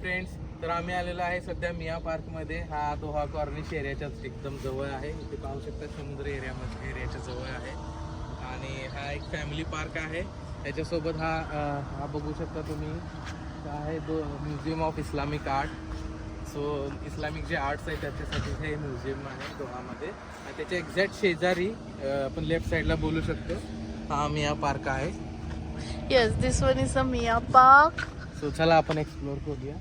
Friends, तर आम्ही आलेलो आहे सध्या मिया पार्कमध्ये. हा दोहा कॉर्निश एरियाच्याच एकदम जवळ आहे. इथे पाहू शकता समुद्र एरियाच्या जवळ आहे आणि हा एक फॅमिली पार्क आहे. त्याच्यासोबत हा बघू शकता तुम्ही आहे museum of Islamic art. So Islamic जे आर्ट्स आहे त्याच्यासाठी हे म्युझियम आहे दोहामध्ये. आणि त्याच्या एक्झॅक्ट शेजारी आपण लेफ्ट साईडला बोलू शकतो हा मिया पार्क आहे. Yes, this one is a मिया पार्क. सो चला आपण एक्सप्लोर करूया.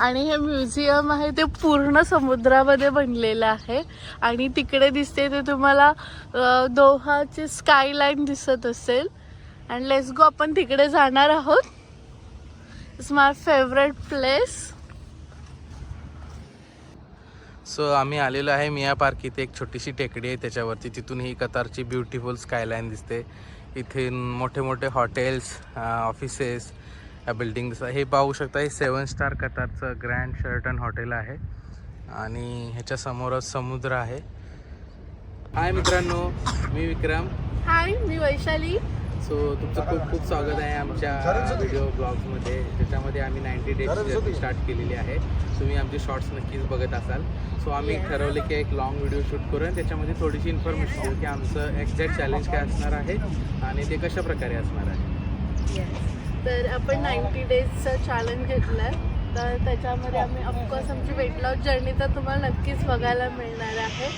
आणि हे म्युझियम आहे ते पूर्ण समुद्रामध्ये बनलेलं आहे आणि तिकडे दिसते ते तुम्हाला दोहाची स्कायलाईन दिसत असेल. अँड लेट्स गो, आपण तिकडे जाणार आहोत. It's my favourite place. So आम्ही आलेलो आहे मिया पार्क. इथे एक छोटीशी टेकडी आहे त्याच्यावरती. तिथून ही कतारची ब्युटिफुल स्कायलाईन दिसते. इथे मोठे मोठे हॉटेल्स, ऑफिसेस, बिल्डिंग हे पाहू शकता. हे 7 स्टार कतारचं ग्रँड शेरटन हॉटेल आहे आणि ह्याच्या समोरच समुद्र आहे. हाय मित्रांनो, मी विक्रम. हाय, मी वैशाली. सो तुमचं खूप खूप स्वागत आहे आमच्या व्हिडिओ ब्लॉग्समध्ये, ज्याच्यामध्ये आम्ही 90 डेजची जर्नी स्टार्ट केलेली आहे. तुम्ही आमचे शॉर्ट्स नक्कीच बघत असाल. सो आम्ही ठरवले की एक लॉंग व्हिडिओ शूट करू आणि त्याच्यामध्ये थोडीशी इन्फॉर्मेशन देऊ की आमचं एक्झॅक्ट चॅलेंज काय असणार आहे आणि ते कशा प्रकारे असणार आहे. तर आपण 90 डेजचं चॅलेंज घेतलं आहे. तर त्याच्यामध्ये आम्ही ऑफकोर्स आमची वेट लॉस जर्नी तर तुम्हाला नक्कीच बघायला मिळणार आहे.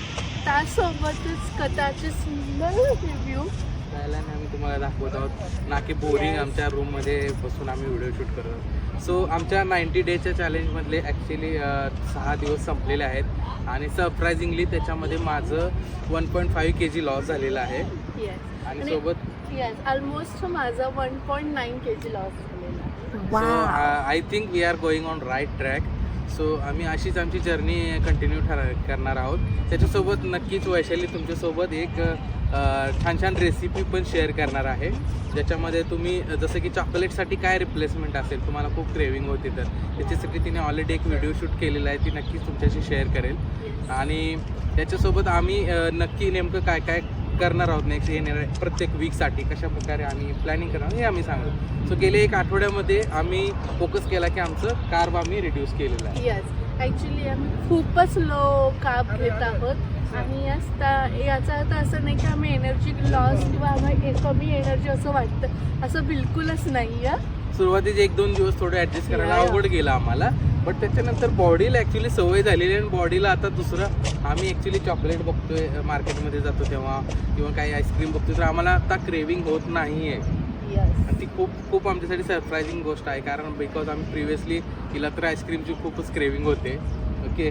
त्यासोबतच कतारचे सुंदर रिव्ह्यू आम्ही तुम्हाला दाखवत आहोत ना की बोरिंग आमच्या रूममध्ये बसून आम्ही व्हिडिओ शूट करतो. सो आमच्या 90 डेजच्या चॅलेंजमधले ॲक्च्युली 6 दिवस संपलेले आहेत आणि सरप्रायझिंगली त्याच्यामध्ये माझं 1.5 kg लॉस झालेलं आहे. आणि सोबत ऑलमोस्ट माझं 1.9 kg लॉस झालेला आहे. So I think we are going on right track. So आम्ही अशीच आमची जर्नी कंटिन्यू करणार आहोत. त्याच्यासोबत नक्कीच वैशाली तुमच्यासोबत एक छान छान रेसिपी पण शेअर करणार आहे, ज्याच्यामध्ये तुम्ही जसं की चॉकलेटसाठी काय रिप्लेसमेंट असेल, तुम्हाला खूप क्रेविंग होती तर त्याच्यासाठी तिने ऑलरेडी एक व्हिडिओ शूट केलेला आहे. ती नक्कीच तुमच्याशी शेअर करेल. आणि त्याच्यासोबत आम्ही नक्की नेमकं काय काय करणार आहोत नेक्स्ट येणाऱ्या प्रत्येक वीकसाठी, कशा प्रकारे आम्ही प्लॅनिंग करणार हे आम्ही सांगू. सो गेले 1 आठवड्यामध्ये आम्ही फोकस केला की आमचं कार्ब आम्ही रिड्यूस केलेलं आहे. येस, ॲक्च्युली आम्ही खूपच लो कार्ब घेत आहोत आणि याचा अर्थ असं नाही की आम्ही एनर्जी लॉस किंवा आम्हाला कमी एनर्जी असं वाटतं, असं बिलकुलच नाही आहे. सुरुवातीचे 1-2 दिवस थोडं ॲडजस्ट करायला अवघड गेलं आम्हाला, बट त्याच्यानंतर बॉडीला ॲक्च्युली सवय झालेली आहे. आणि बॉडीला आता दुसरं आम्ही ॲक्च्युली चॉकलेट बघतोय, मार्केटमध्ये जातो तेव्हा किंवा काही आईस्क्रीम बघतोय, तर आम्हाला आता क्रेविंग होत नाही आहे. आणि ती खूप आमच्यासाठी सरप्रायझिंग गोष्ट आहे, कारण बिकॉज आम्ही प्रिव्हियसली तिला तर आईस्क्रीमची खूपच क्रेविंग होते. ओके,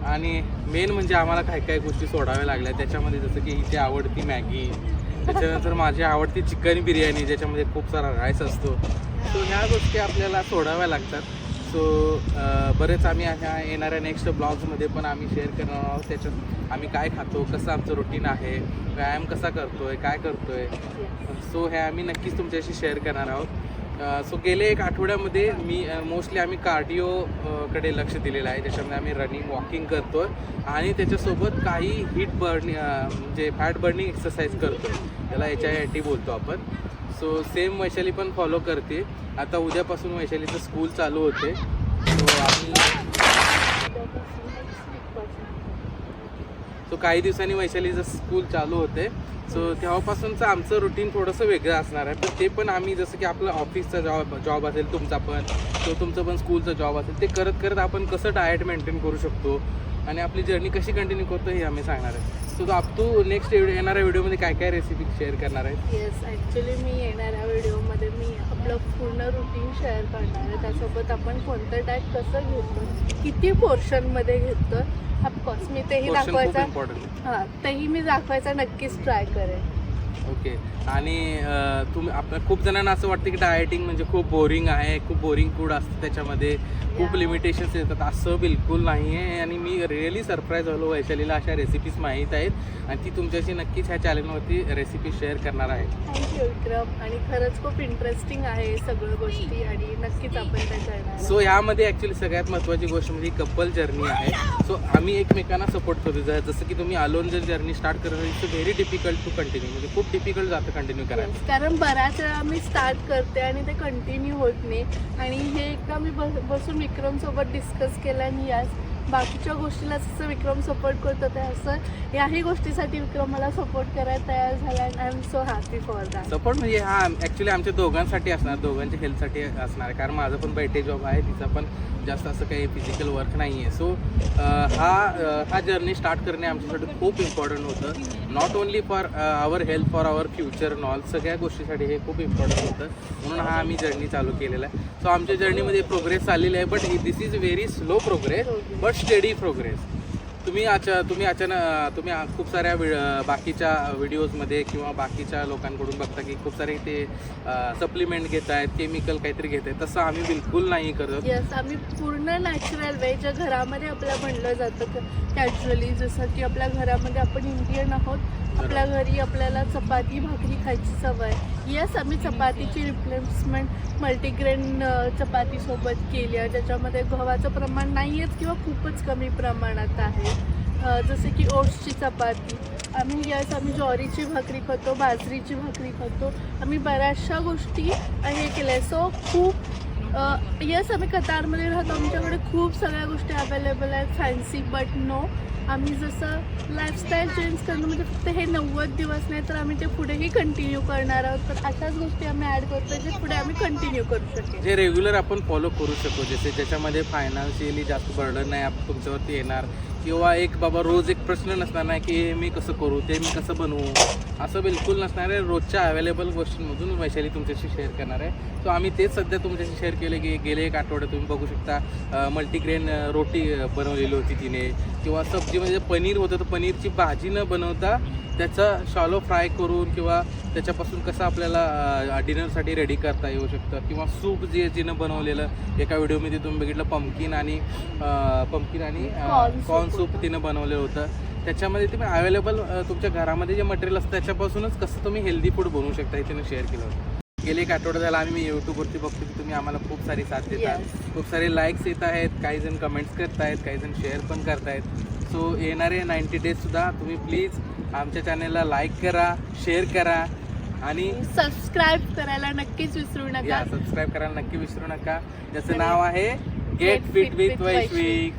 आणि मेन म्हणजे आम्हाला काय काय गोष्टी सोडाव्या लागल्या त्याच्यामध्ये, जसं की हिची आवडती मॅगी, त्याच्यानंतर माझी आवडती चिकन बिर्याणी ज्याच्यामध्ये खूप सारा राईस असतो. सो ह्या गोष्टी आपल्याला सोडाव्या लागतात. सो बरेच आम्ही अशा येणाऱ्या नेक्स्ट ब्लॉग्समध्ये पण आम्ही शेअर करणार आहोत. त्याच्यात आम्ही काय खातो, कसं आमचं रुटीन आहे, व्यायाम कसा करतोय, काय करतोय. सो हे आम्ही नक्कीच तुमच्याशी शेअर करणार आहोत. सो गेले 1 आठवड्यामध्ये मोस्टली आम्ही कार्डिओ कडे लक्ष दिलेलं आहे, ज्याच्यामध्ये आम्ही रनिंग, वॉकिंग करतो आहे आणि त्याच्यासोबत काही हीट बर्निंग म्हणजे फॅट बर्निंग एक्सरसाइज करतो आहे, त्याला HIIT बोलतो आपण. सो सेम वैशाली पण फॉलो करते. आता उद्यापासून वैशालीचं स्कूल चालू होते. सो काही दिवसांनी वैशालीचं स्कूल चालू होते. सो तेव्हापासूनचं आमचं रुटीन थोडंसं वेगळं असणार आहे. पण ते पण आम्ही जसं की आपलं ऑफिसचा जॉब असेल, तुमचा पण तुमचं पण स्कूलचा जॉब असेल, ते करत करत आपण कसं डाएट मेंटेन करू शकतो आणि आपली जर्नी कशी कंटिन्यू करतो हे आम्ही सांगणार आहे. सो अप टू नेक्स्ट येणाऱ्या व्हिडिओमध्ये काय काय रेसिपी शेअर करणार आहे. येस, ॲक्च्युली मी येणाऱ्या व्हिडिओमध्ये मी आपलं पूर्ण रुटीन शेअर करणार आहे. त्यासोबत आपण कोणतं डाएट कसं घेतो, किती पोर्शनमध्ये घेतो, ऑफकोर्स मी तेही तेही मी दाखवायचा नक्कीच ट्राय करेन. ओके, आणि तुम्ही खूप जणांना असं वाटतं की डाएटिंग म्हणजे खूप बोरिंग आहे, खूप बोरिंग फूड असतं, त्याच्यामध्ये खूप लिमिटेशन्स येतात. असं बिलकुल नाही आहे. आणि मी रिअली सरप्राईज झालो, वैशालीला अशा रेसिपीज माहीत आहेत आणि ती तुमच्याशी नक्कीच ह्या चॅनलवरती रेसिपी शेअर करणार आहे. थँक्यू विक्रम. आणि खरंच खूप इंटरेस्टिंग आहे सगळ्या गोष्टी आणि नक्कीच आपण त्या करणार. सो ह्यामध्ये ॲक्च्युली सगळ्यात महत्त्वाची गोष्ट म्हणजे कपल जर्नी आहे. सो आम्ही एकमेकांना सपोर्ट करू. जसं की तुम्ही अलोन जर जर्नी स्टार्ट करत it's very difficult to continue, म्हणजे खूप खूप डिफिकल्ट जातं कंटिन्यू करायला. Yes, कारण बऱ्याच वेळा मी स्टार्ट करते आणि ते कंटिन्यू होत नाही. आणि हे एकदा मी बसून विक्रमसोबत डिस्कस केलं आणि यास बाकीच्या गोष्टीला जसं विक्रम सपोर्ट करतो ते असं याही गोष्टीसाठी विक्रम मला सपोर्ट करायला तयार झाला. And I am so happy for that. Support म्हणजे हा ॲक्च्युली आमच्या दोघांसाठी असणार, दोघांच्या हेल्थसाठी असणार आहे. कारण माझं पण बैठे जॉब आहे, तिचा पण जास्त असं काही फिजिकल वर्क नाही आहे. सो हा जर्नी स्टार्ट करणे आमच्यासाठी खूप इम्पॉर्टंट होतं. Not only for our health, for our future नॉल सगळ्या गोष्टीसाठी हे खूप इम्पॉर्टंट होतं. म्हणून हा आम्ही जर्नी चालू केलेला आहे. सो आमच्या जर्नीमध्ये प्रोग्रेस चाललेली आहे, but this is very slow progress but steady progress. तुम्ही खूप साऱ्या बाकीच्या व्हिडिओजमध्ये किंवा बाकीच्या लोकांकडून बघता की खूप सारे ते सप्लिमेंट घेत आहेत, केमिकल काहीतरी घेत आहेत. तसं आम्ही बिलकुल नाही करत. यस, आम्ही पूर्ण नॅचरल वे जे घरामध्ये आपल्या बनलं जातं कॅज्युअली, जसं की आपल्या घरामध्ये आपण इंडियन आहोत, आपल्या घरी आपल्याला चपाती भाकरी खायची सवय. येस, आम्ही चपातीची रिप्लेसमेंट मल्टीग्रेन चपातीसोबत केली आहे, ज्याच्यामध्ये गव्हाचं प्रमाण नाही आहेच किंवा खूपच कमी प्रमाणात आहे. जसे की ओट्सची चपाती आम्ही ज्वारीची भाकरी खातो, बाजरीची भाकरी खातो. आम्ही बऱ्याचशा गोष्टी हे केल्या आहे. सो खूप येस, आम्ही कतारमध्ये राहतो, आमच्याकडे खूप सगळ्या गोष्टी अवेलेबल आहेत फॅन्सी, बट नो, आम्ही जसं लाईफस्टाईल चेंज करणं म्हणजे फक्त हे 90 दिवस नाही तर आम्ही ते पुढेही कंटिन्यू करणार आहोत. तर अशाच गोष्टी आम्ही ॲड करतो जे पुढे आम्ही कंटिन्यू करू शकेल, जे रेग्युलर आपण फॉलो करू शकतो. जसे ज्याच्यामध्ये फायनान्शियली जास्त बर्डन नाही तुमच्यावरती येणार, किंवा एक बाबा रोज एक प्रश्न नसणार नाही की हे मी कसं करू, ते मी कसं बनवू, असं बिलकुल नसणार आहे. रोजच्या अवेलेबल गोष्टींमधून वैशाली तुमच्याशी शेअर करणार आहे. सो आम्ही तेच सध्या तुमच्याशी शेअर केले की गेले एक आठवड्यात तुम्ही बघू शकता मल्टीग्रेन रोटी बनवलेली होती तिने, किंवा सब्जीमध्ये पनीर होतं तर पनीरची भाजी न बनवता त्याचा शॅलो फ्राय करून किंवा त्याच्यापासून कसं आपल्याला डिनरसाठी रेडी करता येऊ शकतं. किंवा सूप जिनं बनवलेलं एका व्हिडिओमध्ये तुम्ही बघितलं, पम्पकिन आणि कॉर्न सूप तिनं बनवलेलं होतं. त्याच्यामध्ये तुम्ही अवेलेबल तुमच्या घरामध्ये जे मटेरियल असतं त्याच्यापासूनच कसं तुम्ही हेल्दी फूड बनवू शकता हे तिनं शेअर केलं होतं. गेले एक आठवडा झाला आम्ही यूट्यूबवरती बघतो की तुम्ही आम्हाला खूप सारी साथ देतात, खूप सारे लाईक्स येत आहेत, काही जण कमेंट्स करतायत, काही जण शेअर पण करतायत. सो येणारे 90 डेजसुद्धा तुम्ही प्लीज आमच्या चॅनलला लाईक करा, शेअर करा आणि सबस्क्राईब करायला नक्कीच विसरू नका. सबस्क्राईब करायला नक्की विसरू नका. ज्याचं नाव आहे गेट फिट विथ वैश्विक.